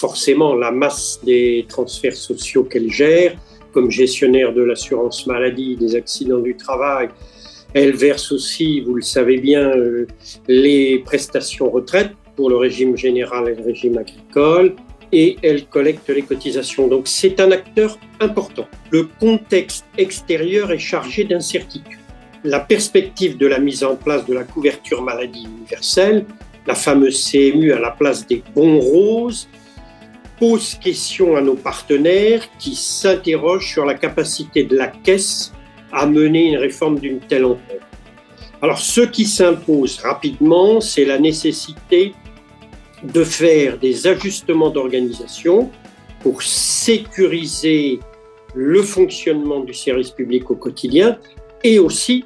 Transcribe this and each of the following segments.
forcément la masse des transferts sociaux qu'elle gère, comme gestionnaire de l'assurance maladie, des accidents du travail. Elle verse aussi, vous le savez bien, les prestations retraite pour le régime général et le régime agricole, et elle collecte les cotisations. Donc c'est un acteur important. Le contexte extérieur est chargé d'incertitudes. La perspective de la mise en place de la couverture maladie universelle, la fameuse CMU à la place des bons roses, pose question à nos partenaires qui s'interrogent sur la capacité de la Caisse à mener une réforme d'une telle ampleur. Alors, ce qui s'impose rapidement, c'est la nécessité de faire des ajustements d'organisation pour sécuriser le fonctionnement du service public au quotidien et aussi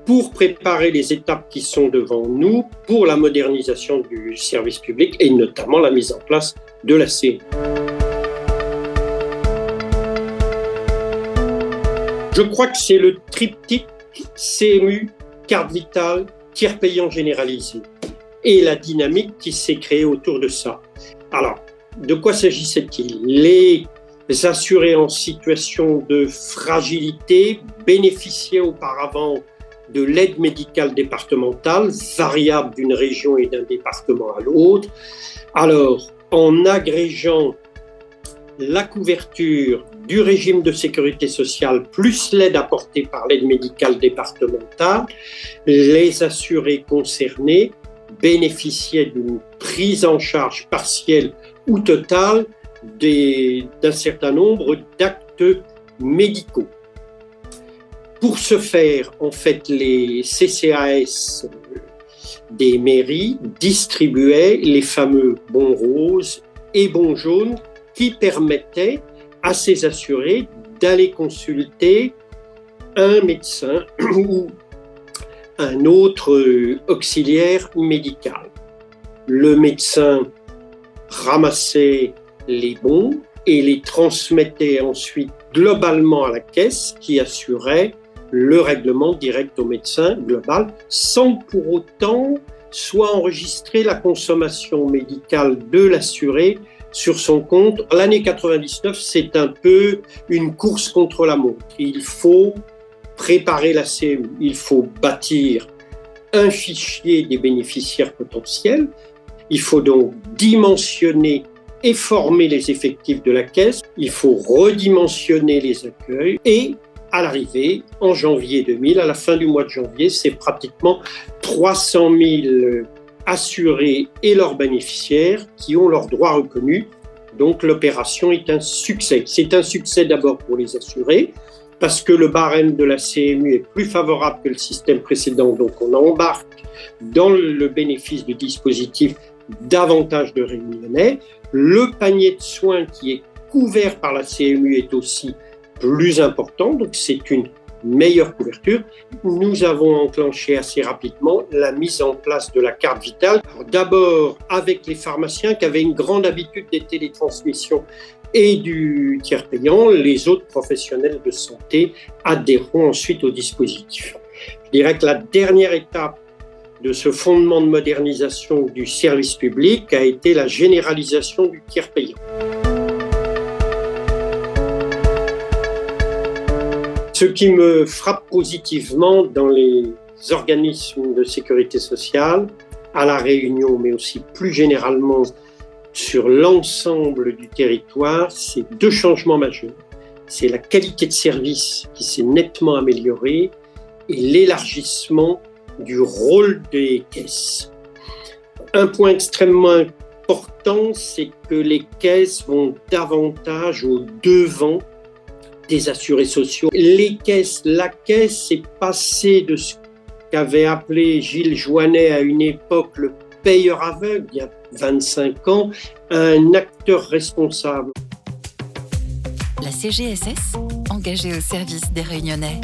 pour préparer les étapes qui sont devant nous pour la modernisation du service public et notamment la mise en place de la CMU. Je crois que c'est le triptyque CMU, carte vitale, tiers payant généralisé et la dynamique qui s'est créée autour de ça. Alors, de quoi s'agissait-il ? Les assurés en situation de fragilité bénéficiaient auparavant de l'aide médicale départementale, variable d'une région et d'un département à l'autre. Alors, en agrégeant la couverture du régime de sécurité sociale plus l'aide apportée par l'aide médicale départementale, les assurés concernés bénéficiaient d'une prise en charge partielle ou totale d'un certain nombre d'actes médicaux. Pour ce faire, en fait, les CCAS des mairies distribuaient les fameux bons roses et bons jaunes qui permettaient à ces assurés d'aller consulter un médecin ou un autre auxiliaire médical. Le médecin ramassait les bons et les transmettait ensuite globalement à la caisse qui assurait le règlement direct au médecin global sans pour autant soit enregistrer la consommation médicale de l'assuré sur son compte. L'année 99, c'est un peu une course contre la montre. Il faut préparer la CMU, il faut bâtir un fichier des bénéficiaires potentiels, il faut donc dimensionner et former les effectifs de la caisse, il faut redimensionner les accueils et à l'arrivée, en janvier 2000, à la fin du mois de janvier, c'est pratiquement 300 000 assurés et leurs bénéficiaires qui ont leurs droits reconnus. Donc l'opération est un succès. C'est un succès d'abord pour les assurés, parce que le barème de la CMU est plus favorable que le système précédent, donc on embarque dans le bénéfice du dispositif davantage de réunionnais. Le panier de soins qui est couvert par la CMU est aussi plus important, donc c'est une meilleure couverture. Nous avons enclenché assez rapidement la mise en place de la carte vitale. D'abord avec les pharmaciens qui avaient une grande habitude des télétransmissions et du tiers payant, les autres professionnels de santé adhéreront ensuite au dispositif. Je dirais que la dernière étape de ce fondement de modernisation du service public a été la généralisation du tiers payant. Ce qui me frappe positivement dans les organismes de sécurité sociale, à La Réunion, mais aussi plus généralement sur l'ensemble du territoire, c'est deux changements majeurs. C'est la qualité de service qui s'est nettement améliorée et l'élargissement du rôle des caisses. Un point extrêmement important, c'est que les caisses vont davantage au devant des assurés sociaux. La caisse est passée de ce qu'avait appelé Gilles Joannet à une époque le payeur aveugle, il y a 25 ans, à un acteur responsable. La CGSS, engagée au service des Réunionnais.